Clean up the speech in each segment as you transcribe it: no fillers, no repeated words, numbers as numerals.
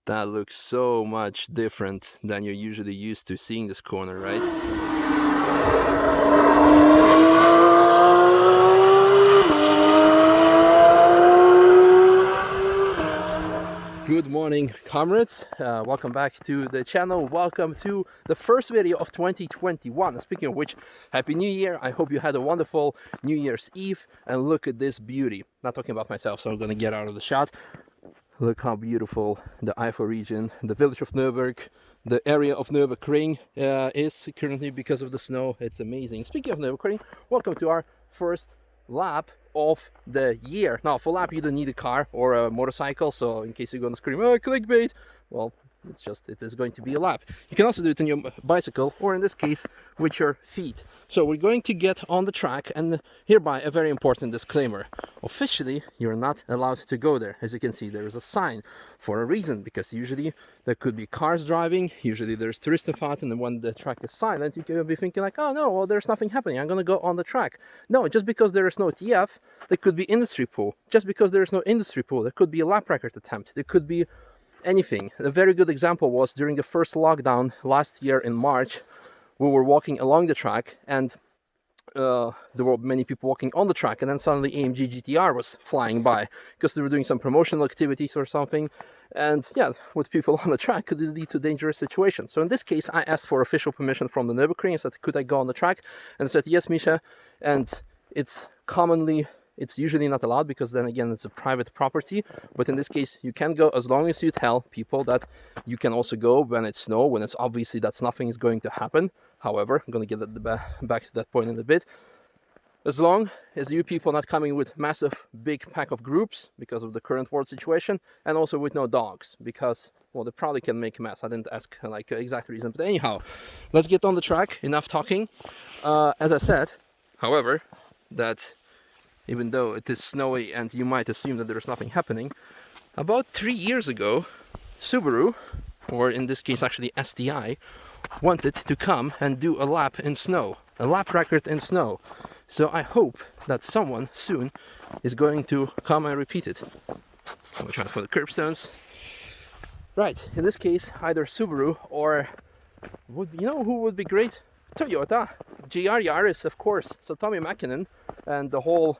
That looks so much different than you're usually used to seeing this corner, right? Good morning, comrades. Welcome back to the channel. Welcome to the first video of 2021. Speaking of which, Happy New Year. I hope you had a wonderful New Year's Eve. And look at this beauty. Not talking about myself, so I'm going to get out of the shot. Look how beautiful the Eifel region, the village of Nürburgring, the area of Nürburgring is currently because of the snow. It's amazing. Speaking of Nürburgring, welcome to our first lap of the year. Now, for lap, you don't need a car or a motorcycle, so in case you're going to scream, oh, clickbait, well, it is going to be a lap. You can also do it on your bicycle, or in this case, with your feet. So we're going to get on the track, and hereby a very important disclaimer. Officially, you're not allowed to go there. As you can see, there is a sign for a reason, because usually there could be cars driving, usually there's Touristenfahrt, and then when the track is silent, you can be thinking like, oh no, well, there's nothing happening, I'm gonna go on the track. No, just because there is no TF, there could be industry pool. Just because there is no industry pool, there could be a lap record attempt, there could be anything. A very good example was during the first lockdown last year in March. We were walking along the track, and there were many people walking on the track, and then suddenly AMG GTR was flying by because they were doing some promotional activities or something. And yeah, with people on the track could lead to dangerous situations. So in this case, I asked for official permission from the Nürburgring. I said, could I go on the track? And they said, yes, Misha. And it's usually not allowed, because then again, it's a private property. But in this case, you can go as long as you tell people that you can also go when it's snow, when it's obviously that nothing is going to happen. However, I'm going to get back to that point in a bit. As long as you people not coming with massive big pack of groups because of the current world situation, and also with no dogs, because, well, they probably can make a mess. I didn't ask like exact reason, but anyhow, let's get on the track. Enough talking. As I said, however, that even though it is snowy and you might assume that there's nothing happening, about 3 years ago, Subaru, or in this case actually STI, wanted to come and do a lap in snow, a lap record in snow. So I hope that someone soon is going to come and repeat it. I'm gonna try for the curbstones. Right, in this case, either Subaru or, you know who would be great? Toyota, GR Yaris, of course. So Tommy Mäkinen and the whole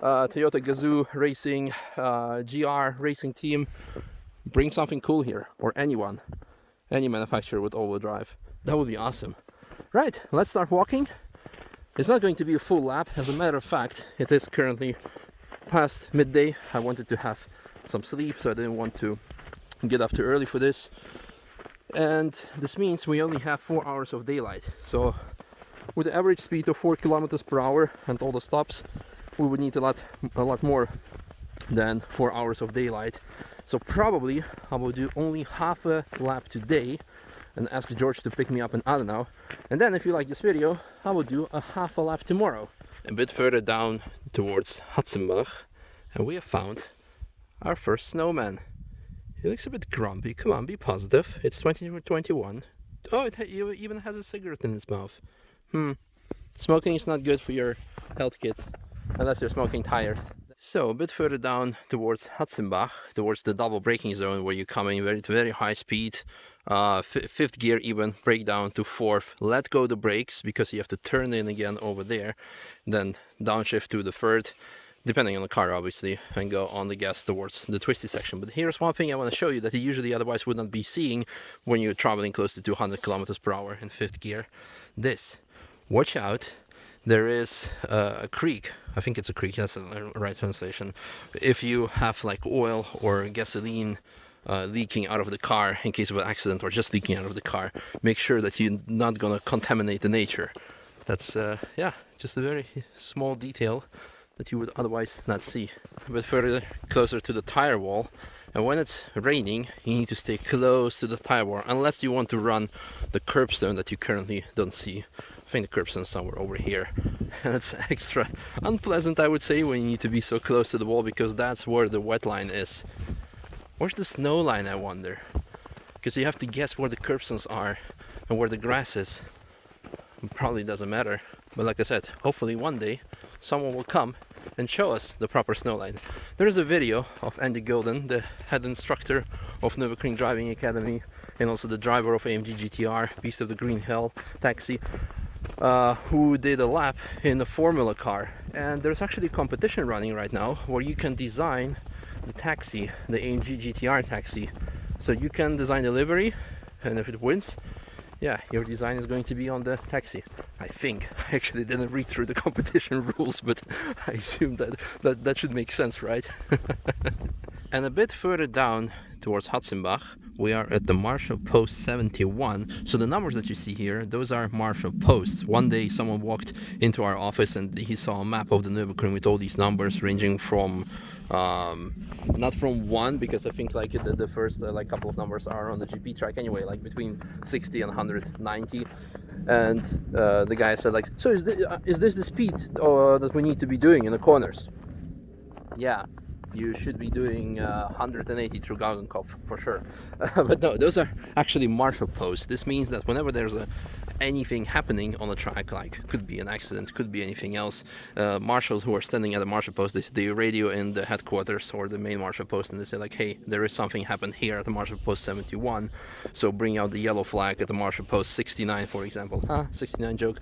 Toyota Gazoo Racing, GR Racing team, bring something cool here, or anyone, any manufacturer with all-wheel drive. That would be awesome. Right, let's start walking. It's not going to be a full lap. As a matter of fact, it is currently past midday. I wanted to have some sleep, so I didn't want to get up too early for this. And this means we only have 4 hours of daylight. So with the average speed of 4 kilometers per hour and all the stops, we would need a lot more than 4 hours of daylight. So probably I will do only half a lap today and ask George to pick me up in Adenauer. And then if you like this video, I will do a half a lap tomorrow. A bit further down towards Hatzenbach, and we have found our first snowman. He looks a bit grumpy. Come on, be positive. It's 2021. Oh, it even has a cigarette in its mouth. Smoking is not good for your health, kids, unless you're smoking tires. So a bit further down towards Hatzenbach, towards the double braking zone, where you come in very high speed, fifth gear even, brake down to fourth, let go the brakes because you have to turn in again over there, then downshift to the third, depending on the car obviously, and go on the gas towards the twisty section. But here's one thing I want to show you that you usually otherwise would not be seeing when you're traveling close to 200 kilometers per hour in fifth gear. This, watch out. There is a creek, I think it's a creek, that's the right translation. If you have like oil or gasoline leaking out of the car in case of an accident, or just leaking out of the car, make sure that you're not gonna contaminate the nature. That's yeah, just a very small detail that you would otherwise not see. A bit further closer to the tire wall, and when it's raining you need to stay close to the tire wall unless you want to run the curbstone that you currently don't see. I think the curbstone is somewhere over here, and it's extra unpleasant, I would say, when you need to be so close to the wall, because that's where the wet line is. Where's the snow line, I wonder? Because you have to guess where the curbstones are and where the grass is. It probably doesn't matter, but like I said, hopefully one day someone will come and show us the proper snow line. There is a video of Andy Golden, the head instructor of Nürburgring Driving Academy and also the driver of AMG GTR, Beast of the Green Hell taxi, who did a lap in a Formula car. And there's actually a competition running right now where you can design the taxi, the AMG GTR taxi. So you can design the livery, and if it wins, yeah, your design is going to be on the taxi. I think. I actually didn't read through the competition rules, but I assume that should make sense, right? And a bit further down towards Hatzenbach, we are at the Marshal Post 71. So the numbers that you see here, those are Marshal Posts. One day someone walked into our office and he saw a map of the Nürburgring with all these numbers ranging from not from 1, because I think like the first like couple of numbers are on the GP track anyway, like between 60 and 190. And the guy said like, so is this the speed that we need to be doing in the corners? Yeah, you should be doing 180 through Galgenkopf for sure. But no, those are actually Marshal Posts. This means that whenever there's anything happening on the track, like could be an accident, could be anything else, marshals who are standing at the Marshal Post, they radio in the headquarters or the main Marshal Post, and they say like, hey, there is something happened here at the Marshal Post 71, so bring out the yellow flag at the Marshal Post 69, for example. 69 joke.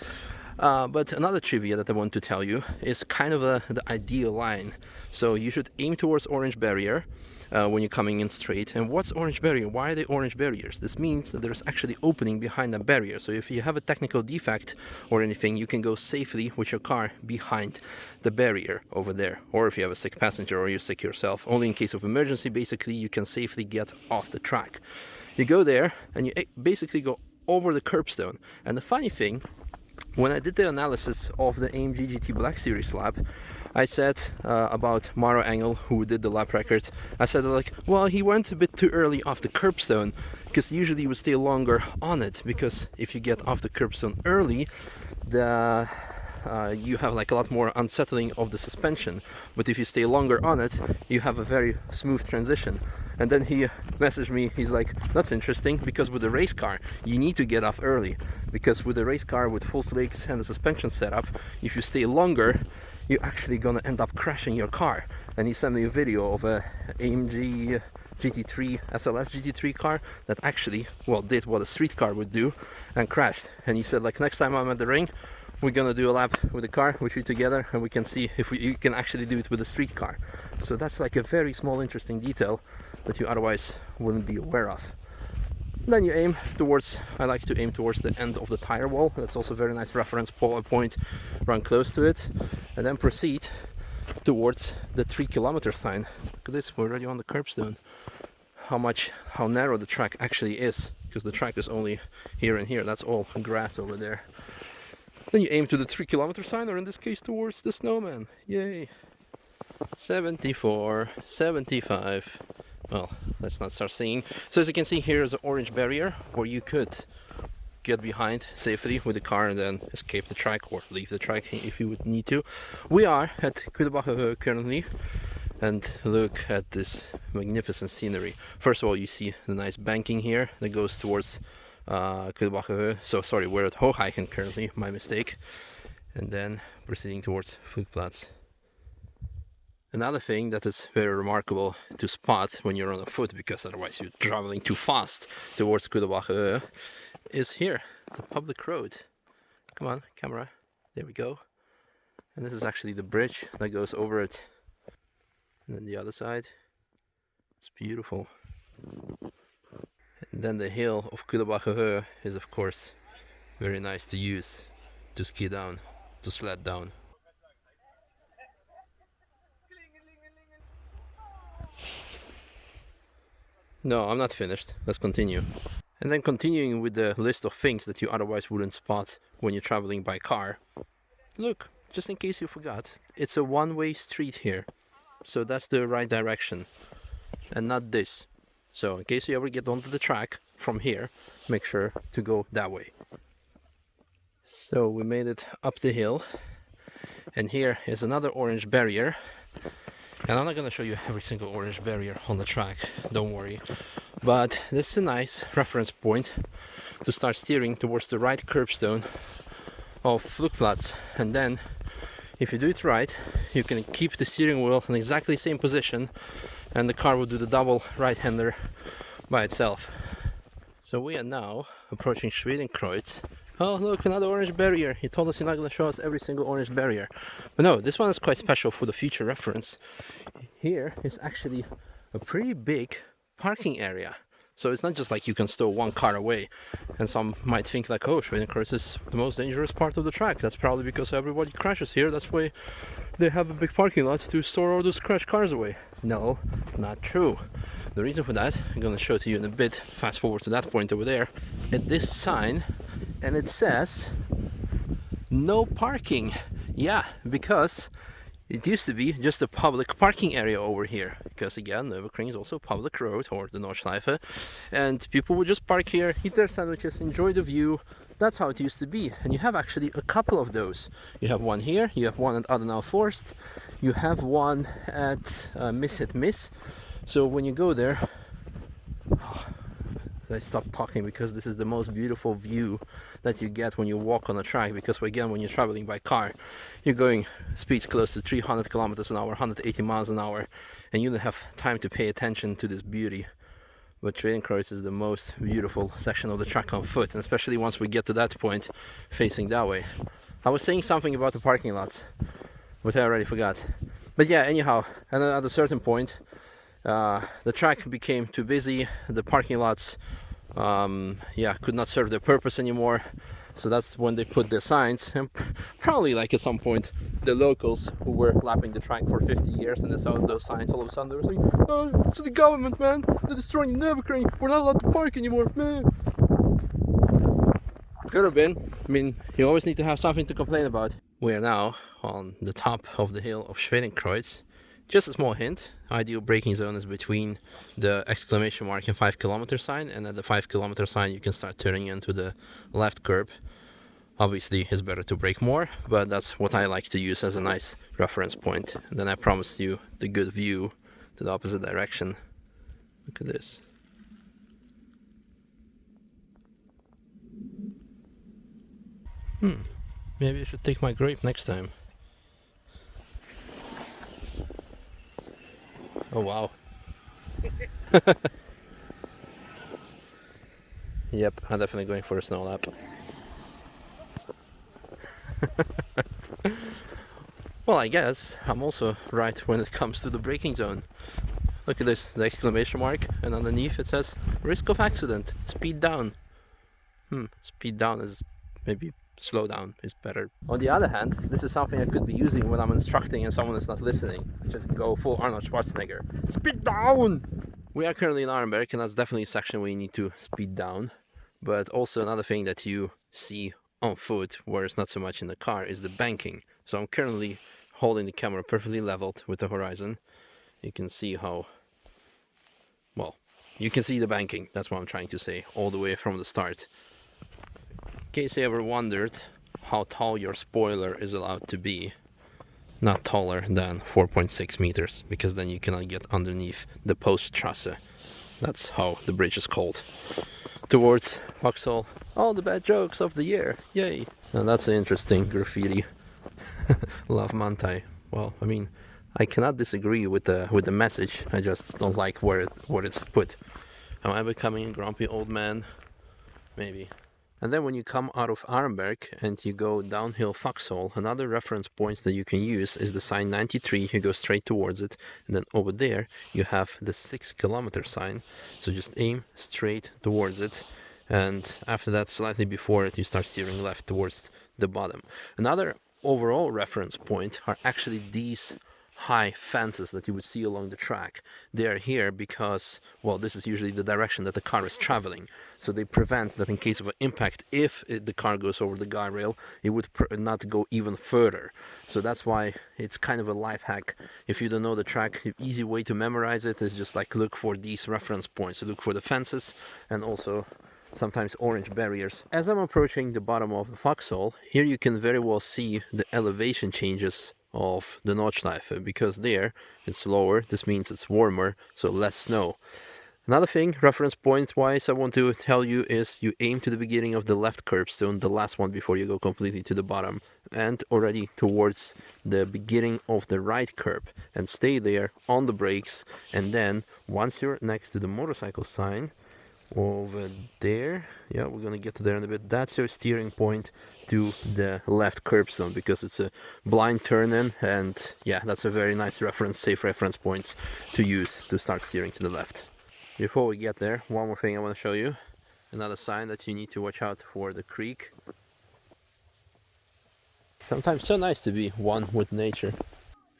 But another trivia that I want to tell you is kind of the ideal line. So you should aim towards orange barrier when you're coming in straight. And what's orange barrier? Why are they orange barriers? This means that there's actually opening behind that barrier. So if you have a technical defect or anything, you can go safely with your car behind the barrier over there. Or if you have a sick passenger or you're sick yourself, only in case of emergency, basically you can safely get off the track. You go there and you basically go over the curbstone. And the funny thing, when I did the analysis of the AMG GT Black Series lap, I said about Maro Engel, who did the lap record, I said like, well, he went a bit too early off the curbstone, because usually you would stay longer on it, because if you get off the curbstone early, you have like a lot more unsettling of the suspension, but if you stay longer on it, you have a very smooth transition. And then he messaged me, he's like, that's interesting, because with the race car you need to get off early, because with the race car with full slicks and the suspension setup, if you stay longer, you're actually gonna end up crashing your car. And he sent me a video of a AMG GT3 SLS GT3 car that actually, well, did what a street car would do and crashed. And he said like, next time I'm at the ring, we're gonna do a lap with the car with you together, and we can see if you can actually do it with a street car. So that's like a very small interesting detail that you otherwise wouldn't be aware of. Then you aim towards, I like to aim towards the end of the tire wall. That's also a very nice reference point, run close to it, and then proceed towards the 3 kilometer sign. Look at this, we're already on the curbstone. How narrow the track actually is, because the track is only here and here. That's all grass over there. Then you aim to the 3 kilometer sign, or in this case towards the Snowman. Yay! 74, 75. Well, let's not start singing. So as you can see, here is an orange barrier where you could get behind safely with the car and then escape the track or leave the track if you would need to. We are at Quiddelbacher Höhe currently, and look at this magnificent scenery. First of all, you see the nice banking here that goes towards Quiddelbacher Höhe. So sorry, we're at Hochheichen currently, my mistake. And then proceeding towards Flugplatz. Another thing that is very remarkable to spot when you're on foot, because otherwise you're traveling too fast towards Quiddelbacher Höhe, is here, the public road. Come on, camera. There we go. And this is actually the bridge that goes over it. And then the other side. It's beautiful. And then the hill of Quiddelbacher Höhe is of course very nice to use to ski down, to sled down. No, I'm not finished. Let's continue. And then continuing with the list of things that you otherwise wouldn't spot when you're traveling by car. Look, just in case you forgot, it's a one-way street here. So that's the right direction and not this. So in case you ever get onto the track from here, make sure to go that way. So we made it up the hill, and here is another orange barrier. And I'm not going to show you every single orange barrier on the track, don't worry. But this is a nice reference point to start steering towards the right curbstone of Flugplatz. And then, if you do it right, you can keep the steering wheel in exactly the same position, and the car will do the double right-hander by itself. So we are now approaching Schwedenkreuz. Oh look, another orange barrier. He told us he's not going to show us every single orange barrier. But no, this one is quite special for the future reference. Here is actually a pretty big parking area. So it's not just like you can stow one car away. And some might think like, oh, Schwedenkreuz is the most dangerous part of the track. That's probably because everybody crashes here. That's why they have a big parking lot to store all those crashed cars away. No, not true. The reason for that, I'm going to show to you in a bit. Fast forward to that point over there. At this sign, and it says no parking. Yeah, because it used to be just a public parking area over here, because again, Nürburgring is also a public road, or the Nordschleife, and people would just park here, eat their sandwiches, enjoy the view. That's how it used to be, and you have actually a couple of those. You have one here, you have one at Adenauer Forst, you have one at Misha. So when you go there, I stopped talking because this is the most beautiful view that you get when you walk on a track, because again, when you're traveling by car, you're going speeds close to 300 kilometers an hour, 180 miles an hour, and you don't have time to pay attention to this beauty. But Schwedenkreuz is the most beautiful section of the track on foot, and especially once we get to that point facing that way. I was saying something about the parking lots, but I already forgot. But yeah, anyhow, and at a certain point the track became too busy, the parking lots could not serve their purpose anymore. So that's when they put the signs, and probably like at some point the locals who were lapping the track for 50 years and they saw those signs, all of a sudden they were saying, oh, it's the government, man, they're destroying Nürburgring, we're not allowed to park anymore, man. Could have been. I mean, you always need to have something to complain about. We are now on the top of the hill of Schwedenkreuz. Just a small hint, ideal braking zone is between the exclamation mark and 5 kilometer sign, and at the 5 kilometer sign you can start turning into the left curb. Obviously it's better to brake more, but that's what I like to use as a nice reference point. And then I promised you the good view to the opposite direction. Look at this. Maybe I should take my grape next time. Oh wow. Yep, I'm definitely going for a snow lap. Well, I guess I'm also right when it comes to the braking zone. Look at this, the exclamation mark, and underneath it says risk of accident, speed down. Speed down is maybe slow down is better. On the other hand, this is something I could be using when I'm instructing and someone is not listening. Just go full Arnold Schwarzenegger. Speed down! We are currently in Aremberg, and that's definitely a section where you need to speed down. But also another thing that you see on foot, where it's not so much in the car, is the banking. So I'm currently holding the camera perfectly leveled with the horizon. You can see how, well, you can see the banking, that's what I'm trying to say, all the way from the start. In case you ever wondered how tall your spoiler is allowed to be, not taller than 4.6 meters, because then you cannot get underneath the Poststrasse. That's how the bridge is called. Towards Foxhole, all the bad jokes of the year, yay! And that's an interesting graffiti. Love Manthey. Well, I mean, I cannot disagree with the message. I just don't like where it's put. Am I becoming a grumpy old man? Maybe. And then when you come out of Aremberg and you go downhill Foxhole, another reference point that you can use is the sign 93. You go straight towards it, and then over there you have the 6 kilometer sign. So just aim straight towards it, and after that, slightly before it, you start steering left towards the bottom. Another overall reference point are actually these high fences that you would see along the track. They are here because, well, this is usually the direction that the car is traveling, so they prevent that in case of an impact, if the car goes over the guardrail, it would not go even further. So that's why it's kind of a life hack. If you don't know the track, the easy way to memorize it is just like look for these reference points. So look for the fences and also sometimes orange barriers. As I'm approaching the bottom of the Foxhole, here you can very well see the elevation changes of the Nordschleife, because there it's lower, this means it's warmer, so less snow. Another thing, reference point wise, I want to tell you is you aim to the beginning of the left curbstone, the last one before you go completely to the bottom, and already towards the beginning of the right curb, and stay there on the brakes. And then once you're next to the motorcycle sign over there, yeah, we're gonna get to there in a bit, that's your steering point to the left curbstone, because it's a blind turn in, and yeah, that's a very nice reference, safe reference points to use to start steering to the left. Before we get there, one more thing I want to show you. Another sign that you need to watch out for: the creek. Sometimes so nice to be one with nature.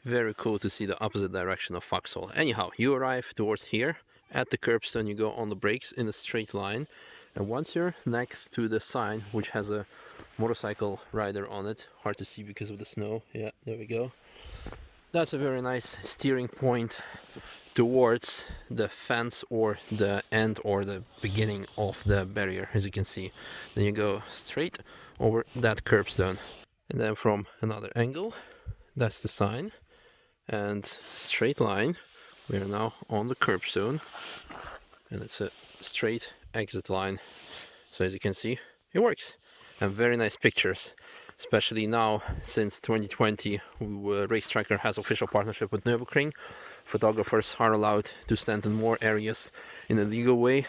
Very cool to see the opposite direction of Foxhole. Anyhow, you arrive towards here. At the curbstone you go on the brakes in a straight line. And once you're next to the sign, which has a motorcycle rider on it, hard to see because of the snow. Yeah, there we go. That's a very nice steering point towards the fence or the end or the beginning of the barrier, as you can see. Then you go straight over that curbstone, and then from another angle, that's the sign, and straight line. We are now on the curbstone, and it's a straight exit line. So as you can see, it works, and very nice pictures. Especially now, since 2020, Racetracker has official partnership with Nürburgring. Photographers are allowed to stand in more areas in a legal way,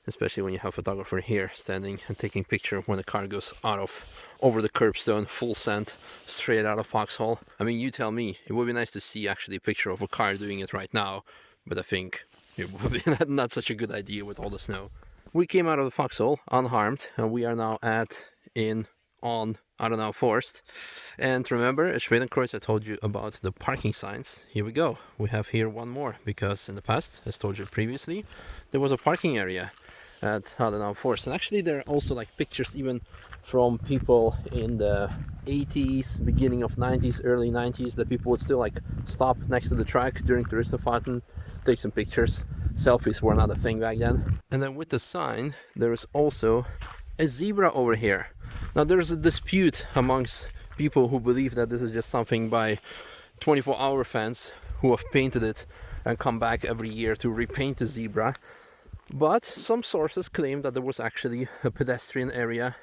especially when you have a photographer here standing and taking picture when the car goes over the curbstone, full send, straight out of Foxhole. I mean, you tell me, it would be nice to see actually a picture of a car doing it right now, but I think it would be not such a good idea with all the snow. We came out of the Foxhole unharmed, and we are now on Adenauer Forst. And remember, at Schwedenkreuz I told you about the parking signs. Here we go. We have here one more, because in the past, as told you previously, there was a parking area at Adenauer Forst. And actually there are also like pictures even from people in the 80s, beginning of 90s, early 90s, that people would still like stop next to the track during Touristenfahrten, take some pictures. Selfies were not a thing back then. And then with the sign, there is also a zebra over here. Now there's a dispute amongst people who believe that this is just something by 24-hour fans who have painted it and come back every year to repaint the zebra. But some sources claim that there was actually a pedestrian area,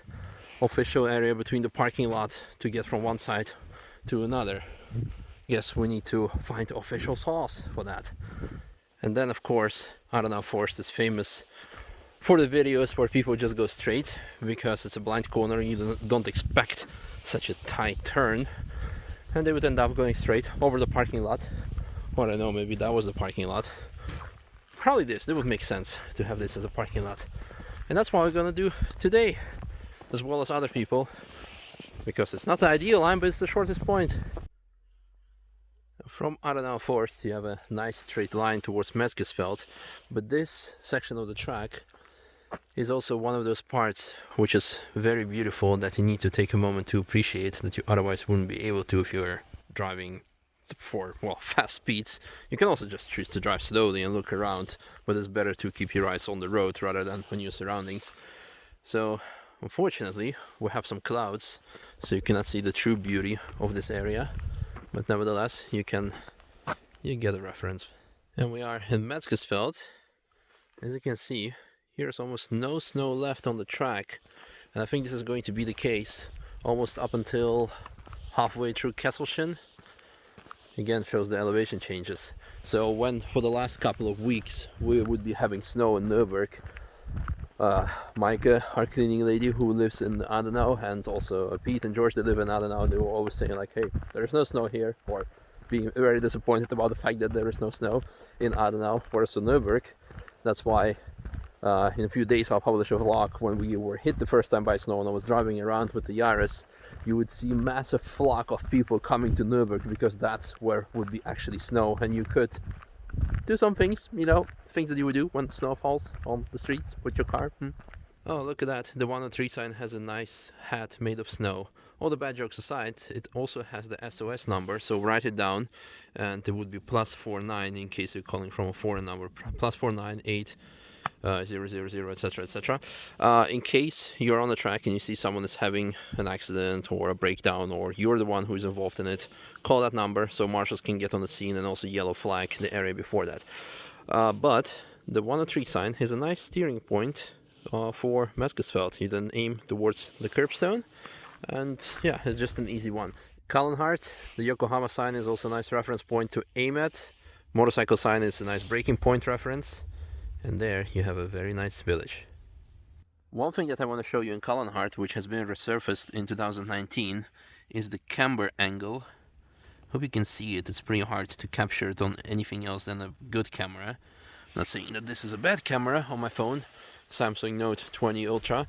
official area between the parking lot to get from one side to another. Yes, we need to find official source for that. And then of course, Adenauer Forst is famous for the videos where people just go straight, because it's a blind corner and you don't expect such a tight turn, and they would end up going straight over the parking lot. Or I don't know, maybe that was the parking lot. Probably this, it would make sense to have this as a parking lot. And that's what we're gonna do today, as well as other people, because it's not the ideal line, but it's the shortest point. From Adenauer Forst you have a nice straight line towards Metzgesfeld, but this section of the track is also one of those parts which is very beautiful, that you need to take a moment to appreciate, that you otherwise wouldn't be able to if you were driving for, well, fast speeds. You can also just choose to drive slowly and look around, but it's better to keep your eyes on the road rather than on your surroundings. So unfortunately we have some clouds, so you cannot see the true beauty of this area, but nevertheless you get a reference. And we are in Metzgesfeld. As you can see, here's almost no snow left on the track, and I think this is going to be the case almost up until halfway through Kesselchen. Again, shows the elevation changes. So when for the last couple of weeks we would be having snow in Nürburg, Maike, our cleaning lady who lives in Adenauer, and also Pete and George, they live in Adenauer, they were always saying like, hey, there is no snow here, or being very disappointed about the fact that there is no snow in Adenauer, whereas in Nürburg. That's why in a few days I'll publish a vlog when we were hit the first time by snow and I was driving around with the Yaris. You would see massive flock of people coming to Nürburg, because that's where would be actually snow, and you could do some things, you know, things that you would do when snow falls on the streets with your car. Oh, look at that, the 103 sign has a nice hat made of snow. All the bad jokes aside, it also has the SOS number, so write it down, and it would be +49 in case you're calling from a foreign number, +498 000, etc, etc. In case you're on the track and you see someone is having an accident or a breakdown, or you're the one who is involved in it, call that number so marshals can get on the scene and also yellow flag the area before that. But the 103 sign has a nice steering point for Metzgesfeld. You then aim towards the curbstone, and yeah, it's just an easy one. Kallenhard, the Yokohama sign, is also a nice reference point to aim at. Motorcycle sign is a nice braking point reference, and there you have a very nice village. One thing that I want to show you in Kallenhard, which has been resurfaced in 2019, is the camber angle. Hope you can see it. It's pretty hard to capture it on anything else than a good camera. I'm not saying that this is a bad camera on my phone, Samsung Note 20 Ultra.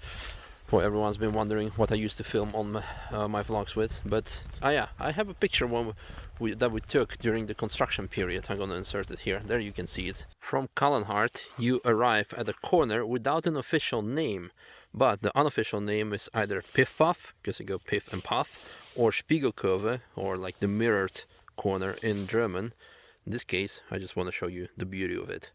For everyone's been wondering what I used to film on my vlogs with, but yeah, I have a picture that we took during the construction period. I'm gonna insert it here. There you can see it. From Kallenhard, you arrive at a corner without an official name, but the unofficial name is either Pif-Paf, because you go Pif and Paf, or Spiegelkurve, or like the mirrored corner in German. In this case, I just want to show you the beauty of it.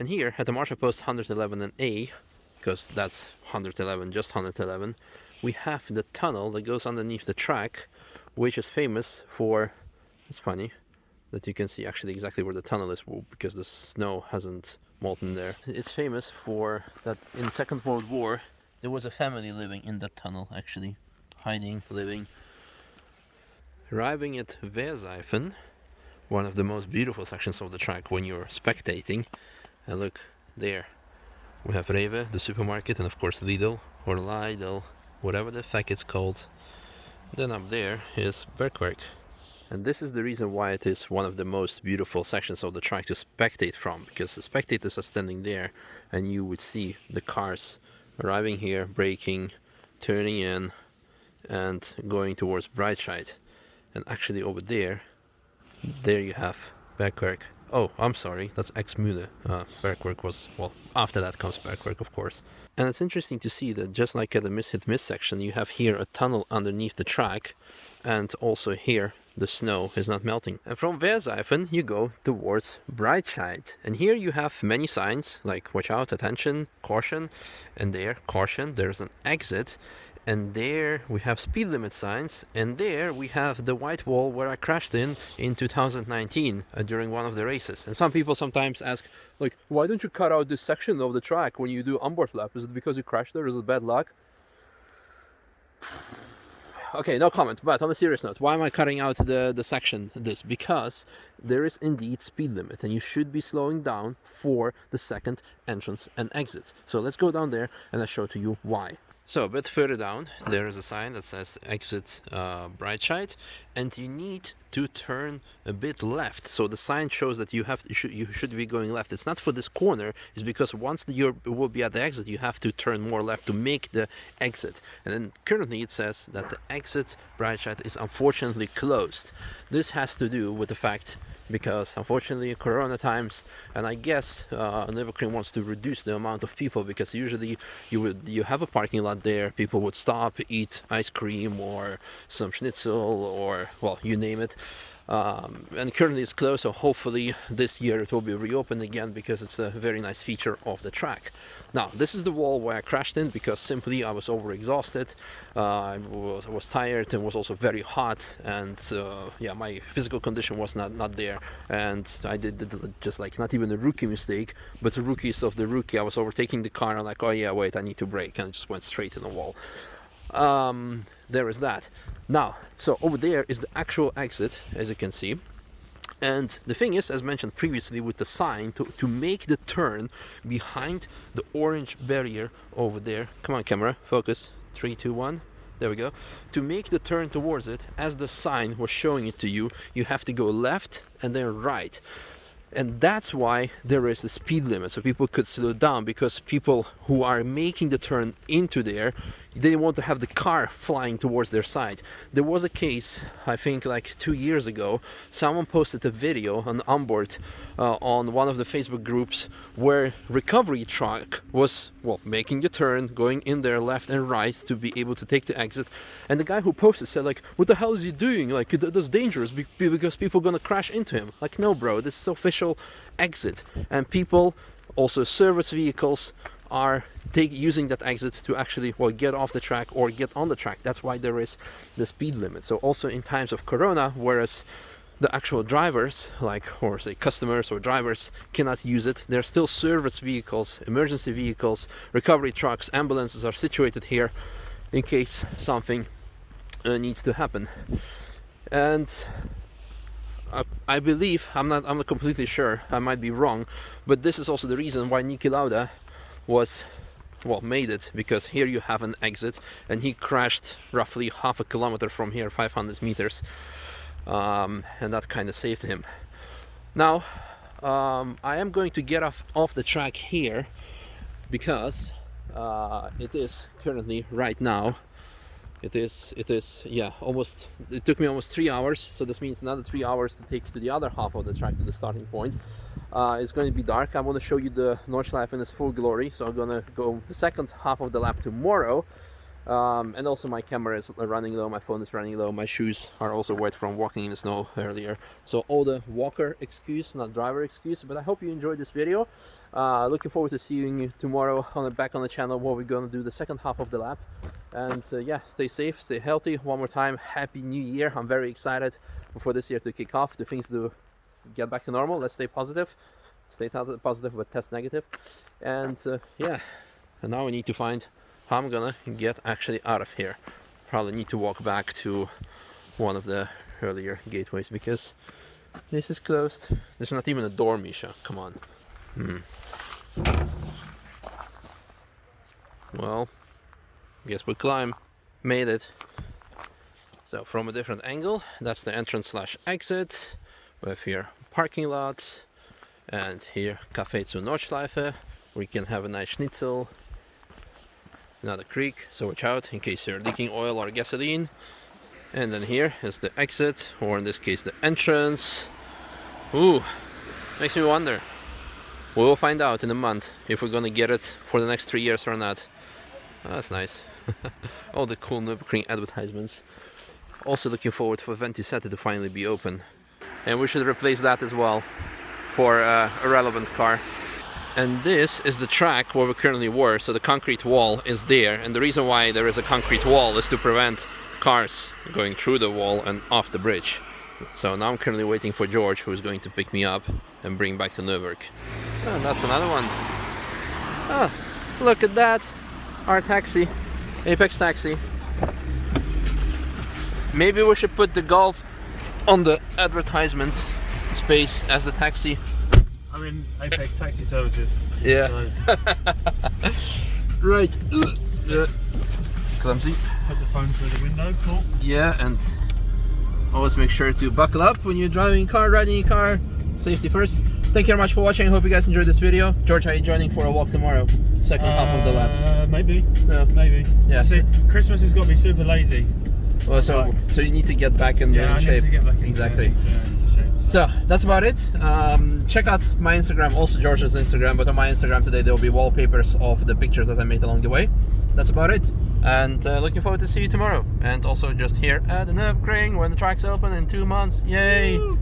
And here at the Marshal Posts 111 and A, because that's 111, just 111, we have the tunnel that goes underneath the track, which is famous for, it's funny that you can see actually exactly where the tunnel is because the snow hasn't molten there. It's famous for that in the Second World War there was a family living in that tunnel, actually, hiding, living. Arriving at Wehrseifen, one of the most beautiful sections of the track when you're spectating. And look, there we have Rewe, the supermarket, and of course Lidl, or Lidl, whatever the heck it's called. Then up there is Bergwerk. And this is the reason why it is one of the most beautiful sections of the track to spectate from, because the spectators are standing there and you would see the cars arriving here, braking, turning in, and going towards Breidscheid. And actually over there you have Bergwerk. Oh, I'm sorry, that's Ex-Mühle. Bergwerk was, well, after that comes Bergwerk, of course. And it's interesting to see that just like at the Miss-Hit-Miss section, you have here a tunnel underneath the track, and also here the snow is not melting. And from Wehrseifen you go towards Breidscheid. And here you have many signs, like watch out, attention, caution, and there, caution, there's an exit. And there we have speed limit signs, and there we have the white wall where I crashed in 2019 during one of the races. And some people sometimes ask, like, why don't you cut out this section of the track when you do onboard lap? Is it because you crashed there? Is it bad luck? Okay, no comment, but on a serious note, why am I cutting out the section this? Because there is indeed speed limit and you should be slowing down for the second entrance and exit. So let's go down there and I'll show to you why. So a bit further down there is a sign that says exit Breidscheid, and you need to turn a bit left. So the sign shows that you should be going left. It's not for this corner, it's because once you will be at the exit you have to turn more left to make the exit. And then currently it says that the exit Breidscheid is unfortunately closed. This has to do with the fact because unfortunately Corona times, and I guess Nürburgring wants to reduce the amount of people, because usually you have a parking lot there, people would stop, eat ice cream or some schnitzel or, well, you name it. And currently it's closed, so hopefully this year it will be reopened again because it's a very nice feature of the track. Now this is the wall where I crashed in because simply I was overexhausted, I was tired and was also very hot, and yeah, my physical condition was not there, and I did just like not even a rookie mistake, but the rookies of the rookie. I was overtaking the car and like, oh yeah, wait, I need to brake, and I just went straight in the wall. There is that. Now, so over there is the actual exit, as you can see. And the thing is, as mentioned previously with the sign, to make the turn behind the orange barrier over there. Come on, camera, focus. 3, 2, 1. There we go. To make the turn towards it, as the sign was showing it to you, you have to go left and then right. And that's why there is a speed limit, so people could slow down, because people who are making the turn into there, they want to have the car flying towards their side. There was a case, I think like 2 years ago, someone posted a video on onboard on one of the Facebook groups where recovery truck was, well, making the turn, going in there left and right to be able to take the exit. And the guy who posted said like, what the hell is he doing? Like, that's dangerous because people are gonna crash into him. Like, no bro, this is official exit. And people, also service vehicles, are using that exit to actually, well, get off the track or get on the track. That's why there is the speed limit. So also in times of Corona, whereas the actual drivers, like, or say customers or drivers, cannot use it. There are still service vehicles, emergency vehicles, recovery trucks, ambulances are situated here in case something needs to happen. And I believe, I'm not completely sure, I might be wrong, but this is also the reason why Niki Lauda was, well, made it, because here you have an exit, and he crashed roughly half a kilometer from here, 500 meters, and that kind of saved him. Now I am going to get off the track here, because it is currently, right now, it is yeah, almost, it took me almost 3 hours, so this means another 3 hours to take to the other half of the track, to the starting point. It's going to be dark. I want to show you the Nordschleife in its full glory, so I'm gonna go the second half of the lap tomorrow. And also my camera is running low, my phone is running low, my shoes are also wet from walking in the snow earlier. So all the walker excuse, not driver excuse, but I hope you enjoyed this video. Looking forward to seeing you tomorrow back on the channel, where we're going to do the second half of the lap. And yeah, stay safe, stay healthy. One more time, Happy New Year. I'm very excited for this year to kick off, the things to get back to normal. Let's stay positive, stay positive but test negative. And yeah, and now we need to find how I'm gonna get actually out of here. Probably need to walk back to one of the earlier gateways, because this is closed. There's not even a door, Misha, come on. Well, guess we climb. Made it. So from a different angle, that's the entrance slash exit. We have here parking lots, and here Café zur Nordschleife, where you can have a nice schnitzel. Another creek, so watch out in case you're leaking oil or gasoline. And then here is the exit, or in this case the entrance. Ooh, makes me wonder. We will find out in a month if we're gonna get it for the next 3 years or not. Oh, that's nice. All the cool Nürburgring advertisements. Also looking forward for Ventisette to finally be open. And we should replace that as well for a relevant car. And this is the track where we currently were, so the concrete wall is there, and the reason why there is a concrete wall is to prevent cars going through the wall and off the bridge. So now I'm currently waiting for George, who is going to pick me up and bring back to Nürburg. Oh, that's another one. Oh, look at that, our taxi, Apex taxi. Maybe we should put the Golf on the advertisement space as the taxi. I'm in Apex Taxi Services. Yeah. So. Right. Clumsy. Put the phone through the window, cool. Yeah, and always make sure to buckle up when you're driving a car, riding a car. Safety first. Thank you very much for watching. Hope you guys enjoyed this video. George, are you joining for a walk tomorrow? Second half of the lap. Maybe. Yeah. Maybe. Yeah. See, Christmas has got to be super lazy. Well, so you need to get back in shape. I need to get back in exactly. shape. So that's about it. Check out my Instagram, also George's Instagram, but on my Instagram today there will be wallpapers of the pictures that I made along the way. That's about it, and looking forward to see you tomorrow, and also just here at the Nürburgring when the track's open in 2 months. Yay! Woo!